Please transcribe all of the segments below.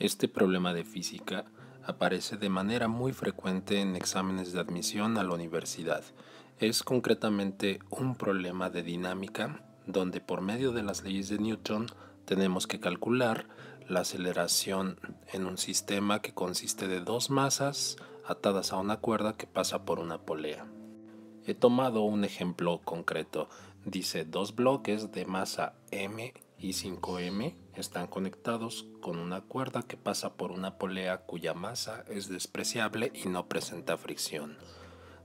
Este problema de física aparece de manera muy frecuente en exámenes de admisión a la universidad. Es concretamente un problema de dinámica donde por medio de las leyes de Newton tenemos que calcular la aceleración en un sistema que consiste de dos masas atadas a una cuerda que pasa por una polea. He tomado un ejemplo concreto. Dice dos bloques de masa m y 5m están conectados con una cuerda que pasa por una polea cuya masa es despreciable y no presenta fricción.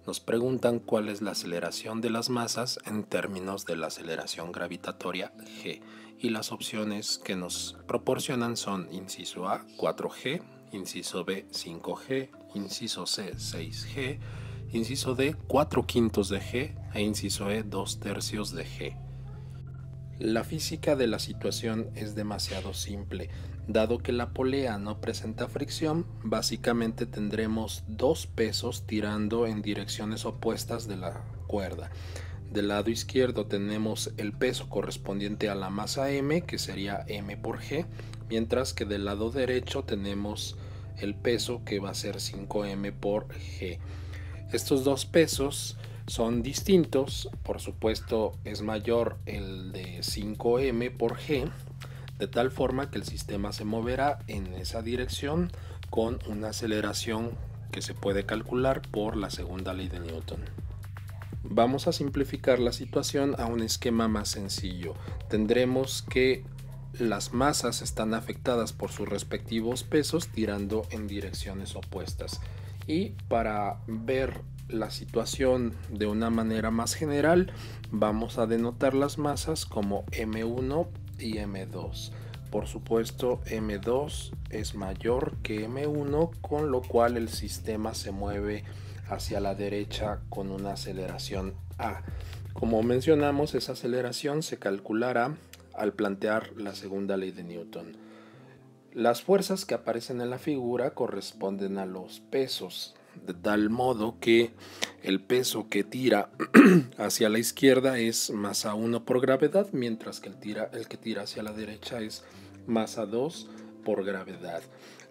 Nos preguntan cuál es la aceleración de las masas en términos de la aceleración gravitatoria g, y las opciones que nos proporcionan son inciso A 4g, inciso B 5g, inciso C 6g, inciso D 4/5 de g e inciso E 2/3 de g. La física de la situación es demasiado simple. Dado que la polea no presenta fricción, básicamente tendremos dos pesos tirando en direcciones opuestas de la cuerda. Del lado izquierdo tenemos el peso correspondiente a la masa m, que sería m por g, mientras que del lado derecho tenemos el peso que va a ser 5m por g. Estos dos pesos son distintos, por supuesto es mayor el de 5m por g, de tal forma que el sistema se moverá en esa dirección con una aceleración que se puede calcular por la segunda ley de Newton. Vamos a simplificar la situación a un esquema más sencillo. Tendremos que las masas están afectadas por sus respectivos pesos tirando en direcciones opuestas. Y para ver la situación de una manera más general, vamos a denotar las masas como M1 y M2. Por supuesto, M2 es mayor que M1, con lo cual el sistema se mueve hacia la derecha con una aceleración A. Como mencionamos, esa aceleración se calculará al plantear la segunda ley de Newton. Las fuerzas que aparecen en la figura corresponden a los pesos, de tal modo que el peso que tira hacia la izquierda es masa 1 por gravedad, mientras que el que tira hacia la derecha es masa 2 por gravedad.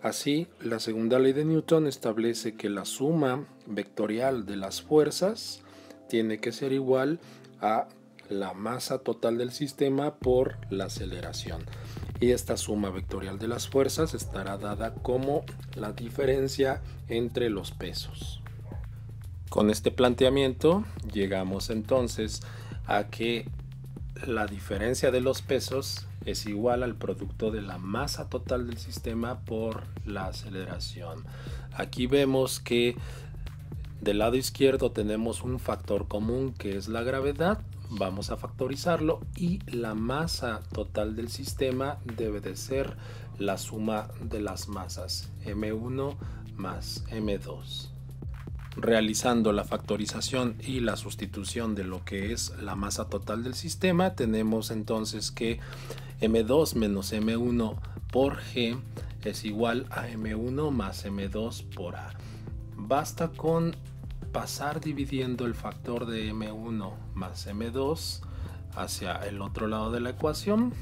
Así, la segunda ley de Newton establece que la suma vectorial de las fuerzas tiene que ser igual a la masa total del sistema por la aceleración. Y esta suma vectorial de las fuerzas estará dada como la diferencia entre los pesos. Con este planteamiento llegamos entonces a que la diferencia de los pesos es igual al producto de la masa total del sistema por la aceleración. Aquí vemos que del lado izquierdo tenemos un factor común que es la gravedad. Vamos a factorizarlo y la masa total del sistema debe de ser la suma de las masas M1 más M2. Realizando la factorización y la sustitución de lo que es la masa total del sistema, tenemos entonces que M2 menos M1 por G es igual a M1 más M2 por A. Basta con pasar dividiendo el factor de M1 más M2 hacia el otro lado de la ecuación,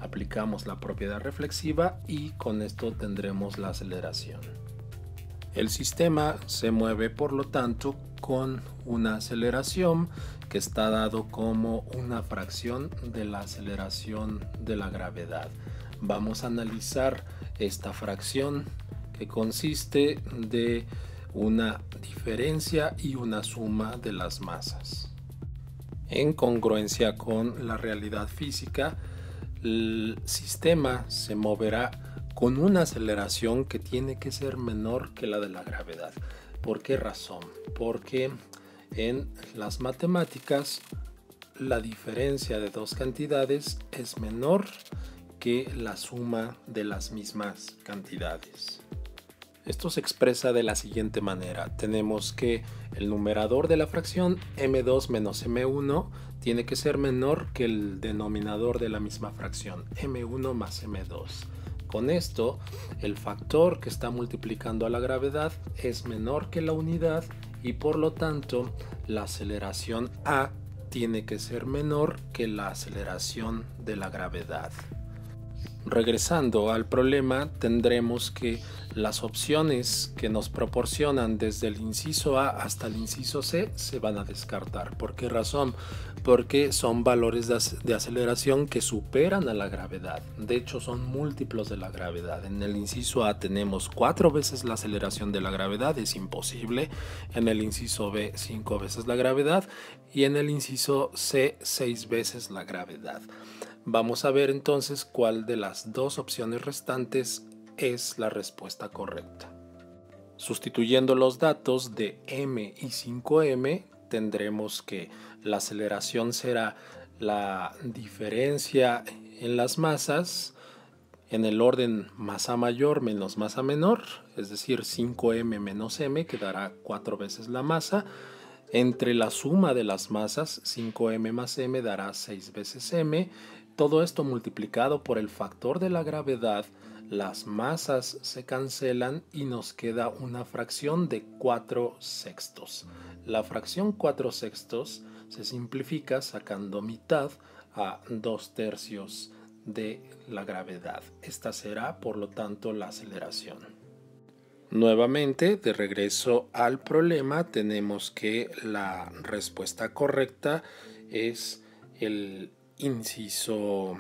aplicamos la propiedad reflexiva y con esto tendremos la aceleración. El sistema se mueve por lo tanto con una aceleración que está dado como una fracción de la aceleración de la gravedad. Vamos a analizar esta fracción que consiste de una diferencia y una suma de las masas. En congruencia con la realidad física, el sistema se moverá con una aceleración que tiene que ser menor que la de la gravedad. ¿Por qué razón? Porque en las matemáticas la diferencia de dos cantidades es menor que la suma de las mismas cantidades. Esto se expresa de la siguiente manera. Tenemos que el numerador de la fracción M2 menos M1 tiene que ser menor que el denominador de la misma fracción M1 más M2. Con esto, el factor que está multiplicando a la gravedad es menor que la unidad y por lo tanto la aceleración A tiene que ser menor que la aceleración de la gravedad. Regresando al problema, tendremos que las opciones que nos proporcionan desde el inciso A hasta el inciso C se van a descartar. ¿Por qué razón? Porque son valores de aceleración que superan a la gravedad. De hecho, son múltiplos de la gravedad. En el inciso A tenemos 4 veces la aceleración de la gravedad, es imposible. En el inciso B, 5 veces la gravedad. Y en el inciso C, 6 veces la gravedad. Vamos a ver entonces cuál de las dos opciones restantes es la respuesta correcta. Sustituyendo los datos de m y 5m, tendremos que la aceleración será la diferencia en las masas en el orden masa mayor menos masa menor, es decir, 5m menos m, que dará 4 veces la masa. Entre la suma de las masas, 5m más m dará 6 veces m. Todo esto multiplicado por el factor de la gravedad, las masas se cancelan y nos queda una fracción de 4/6. La fracción 4/6 se simplifica sacando mitad a 2/3 de la gravedad. Esta será, por lo tanto, la aceleración. Nuevamente, de regreso al problema, tenemos que la respuesta correcta es el inciso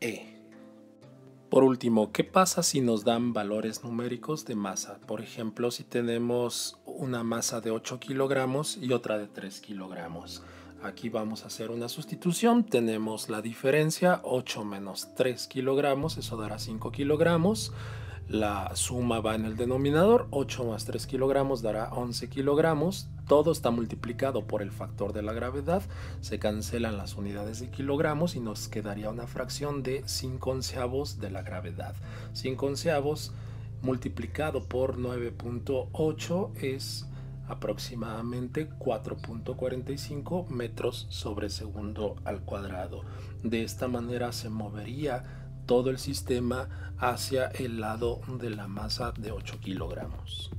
E. Por último, ¿qué pasa si nos dan valores numéricos de masa? Por ejemplo, si tenemos una masa de 8 kilogramos y otra de 3 kilogramos. Aquí vamos a hacer una sustitución. Tenemos la diferencia, 8 menos 3 kilogramos, eso dará 5 kilogramos. La suma va en el denominador, 8 más 3 kilogramos dará 11 kilogramos. Todo está multiplicado por el factor de la gravedad, se cancelan las unidades de kilogramos y nos quedaría una fracción de 5/11 de la gravedad. 5/11 multiplicado por 9.8 es aproximadamente 4.45 metros sobre segundo al cuadrado. De esta manera se movería todo el sistema hacia el lado de la masa de 8 kilogramos.